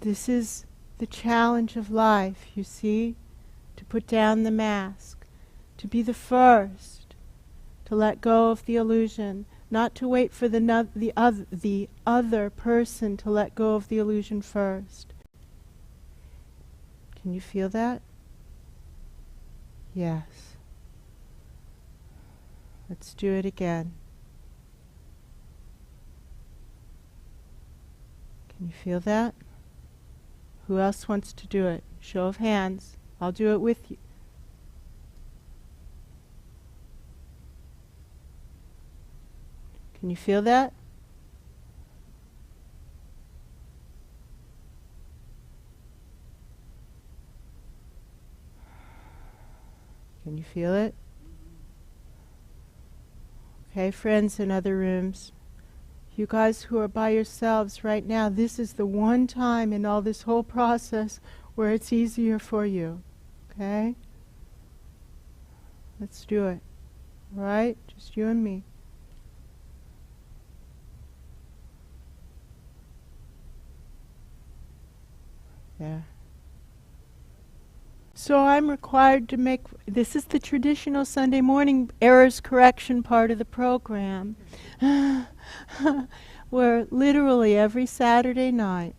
This is the challenge of life, you see, to put down the mask, to be the first, to let go of the illusion, not to wait for the other person to let go of the illusion first. Can you feel that? Yes. Let's do it again. Can you feel that? Who else wants to do it? Show of hands. I'll do it with you. Can you feel that? Can you feel it? Okay, friends in other rooms, you guys who are by yourselves right now, this is the one time in all this whole process where it's easier for you. Okay? Let's do it. All right? Just you and me. There. So I'm required to make, this is the traditional Sunday morning errors correction part of the program, where literally every Saturday night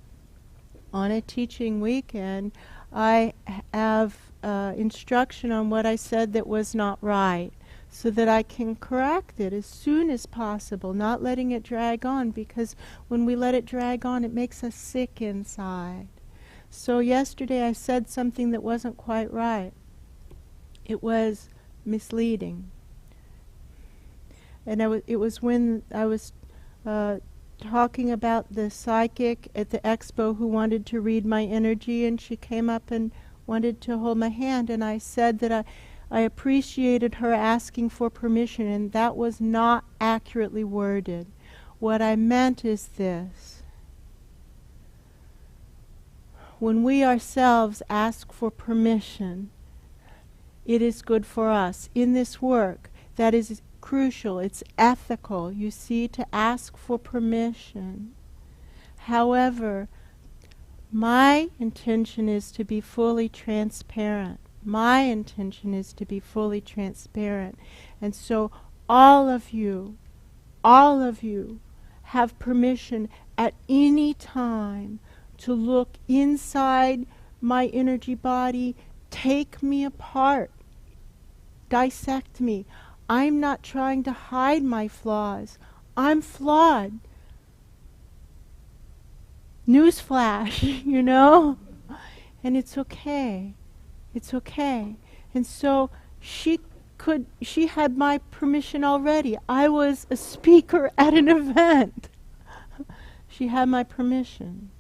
on a teaching weekend, I have instruction on what I said that was not right, so that I can correct it as soon as possible, not letting it drag on, because when we let it drag on, it makes us sick inside. So yesterday I said something that wasn't quite right. It was misleading. And it was when I was talking about the psychic at the expo who wanted to read my energy, and she came up and wanted to hold my hand, and I said that I appreciated her asking for permission, and that was not accurately worded. What I meant is this. When we ourselves ask for permission, it is good for us. In this work, that is crucial. It's ethical, you see, to ask for permission. However, my intention is to be fully transparent. My intention is to be fully transparent. And so all of you have permission at any time to look inside my energy body, take me apart, dissect me. I'm not trying to hide my flaws. I'm flawed. Newsflash, you know? And it's okay. It's okay. And so she had my permission already. I was a speaker at an event. She had my permission.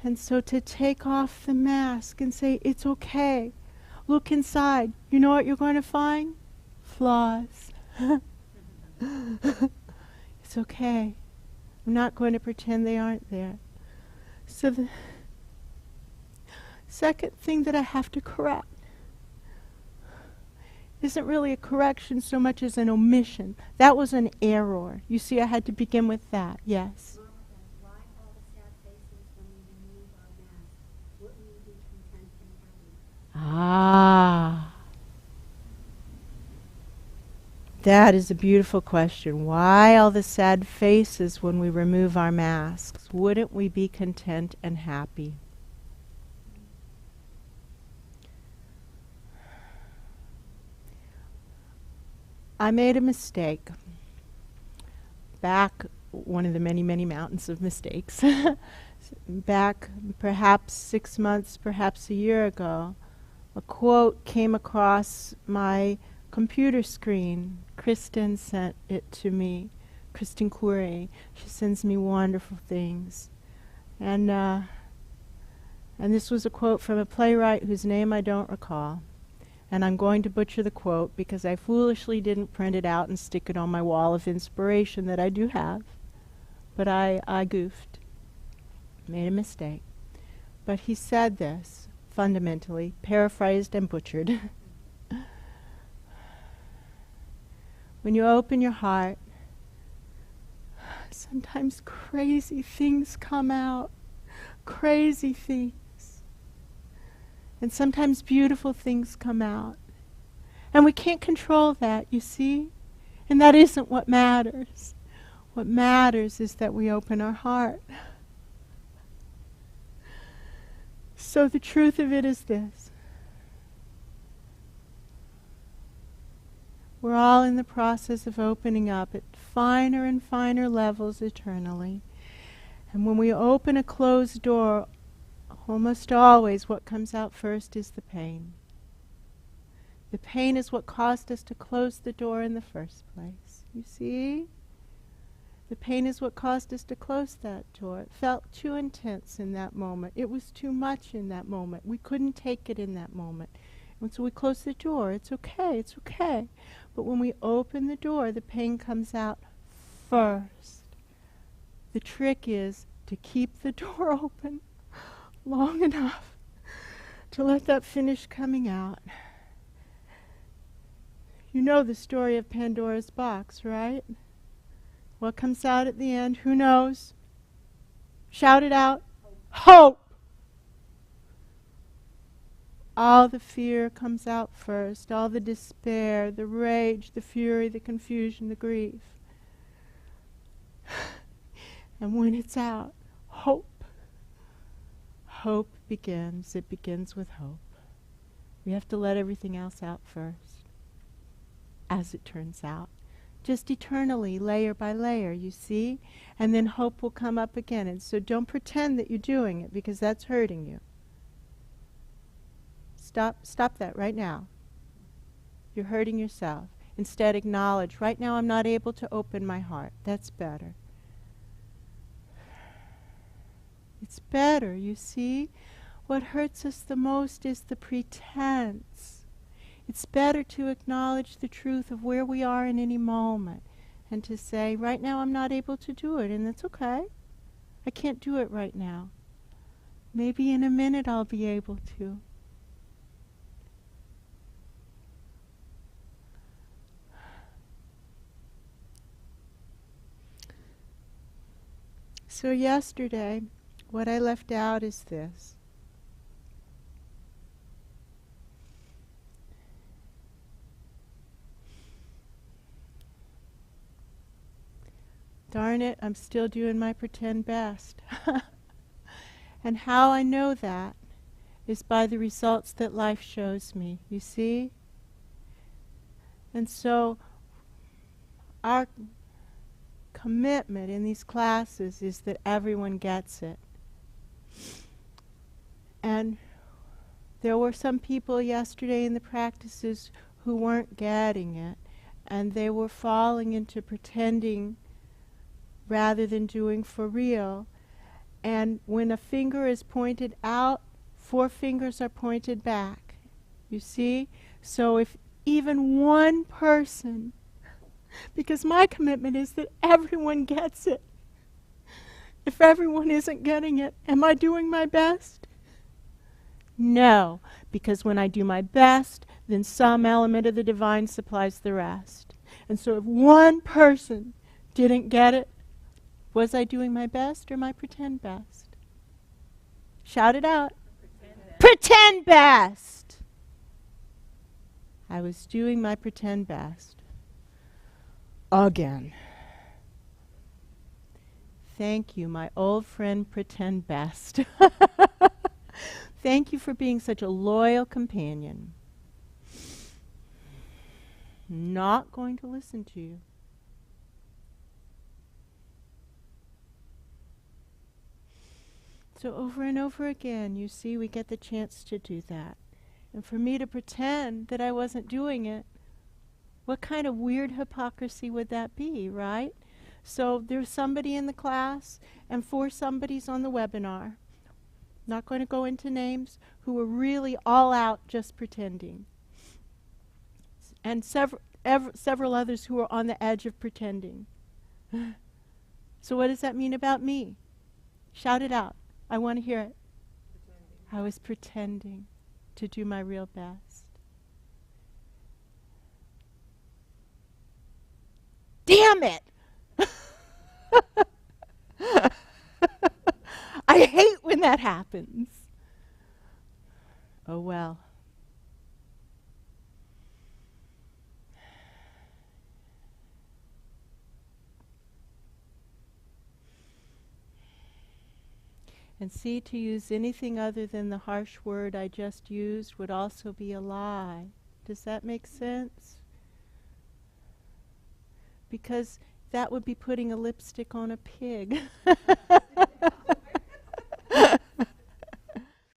And so to take off the mask and say, it's okay. Look inside. You know what you're going to find? Flaws. It's okay. I'm not going to pretend they aren't there. So the second thing that I have to correct isn't really a correction so much as an omission. That was an error. You see, I had to begin with that. Yes. Ah, that is a beautiful question. Why all the sad faces when we remove our masks? Wouldn't we be content and happy? I made a mistake. Back, one of the many, many mountains of mistakes. Back perhaps 6 months, perhaps a year ago, a quote came across my computer screen. Kristen sent it to me. Kristen Coury. She sends me wonderful things. And this was a quote from a playwright whose name I don't recall. And I'm going to butcher the quote because I foolishly didn't print it out and stick it on my wall of inspiration that I do have. But I goofed. Made a mistake. But he said this, fundamentally, paraphrased and butchered. When you open your heart sometimes crazy things come out. Crazy things. And sometimes beautiful things come out. And we can't control that, you see? And that isn't what matters. What matters is that we open our heart. So the truth of it is this. We're all in the process of opening up at finer and finer levels eternally. And when we open a closed door, almost always what comes out first is the pain. The pain is what caused us to close the door in the first place. You see? The pain is what caused us to close that door. It felt too intense in that moment. It was too much in that moment. We couldn't take it in that moment. And so we closed the door. It's okay, it's okay. But when we open the door, the pain comes out first. The trick is to keep the door open long enough to let that finish coming out. You know the story of Pandora's box, right? What comes out at the end? Who knows? Shout it out. Hope! All the fear comes out first. All the despair, the rage, the fury, the confusion, the grief. And when it's out, hope. Hope begins. It begins with hope. We have to let everything else out first, as it turns out. Just eternally, layer by layer, you see? And then hope will come up again. And so don't pretend that you're doing it, because that's hurting you. Stop that right now. You're hurting yourself. Instead, acknowledge, right now I'm not able to open my heart. That's better. It's better, you see? What hurts us the most is the pretense. It's better to acknowledge the truth of where we are in any moment and to say, right now I'm not able to do it, and that's okay. I can't do it right now. Maybe in a minute I'll be able to. So yesterday, what I left out is this. Darn it, I'm still doing my pretend best. And how I know that is by the results that life shows me, you see? And so our commitment in these classes is that everyone gets it. And there were some people yesterday in the practices who weren't getting it, and they were falling into pretending rather than doing for real. And when a finger is pointed out, 4 fingers are pointed back. You see? So if even one person, because my commitment is that everyone gets it. If everyone isn't getting it, am I doing my best? No, because when I do my best, then some element of the divine supplies the rest. And so if one person didn't get it, was I doing my best or my pretend best? Shout it out. Pretend best! I was doing my pretend best. Again. Thank you, my old friend Pretend Best. Thank you for being such a loyal companion. Not going to listen to you. So over and over again, you see, we get the chance to do that. And for me to pretend that I wasn't doing it, what kind of weird hypocrisy would that be, right? So there's somebody in the class and 4 somebodies on the webinar, not going to go into names, who were really all out just pretending. And several others who were on the edge of pretending. So what does that mean about me? Shout it out. I want to hear it. Pretending. I was pretending to do my real best. Damn it! I hate when that happens. Oh well. And see, to use anything other than the harsh word I just used would also be a lie. Does that make sense? Because that would be putting a lipstick on a pig.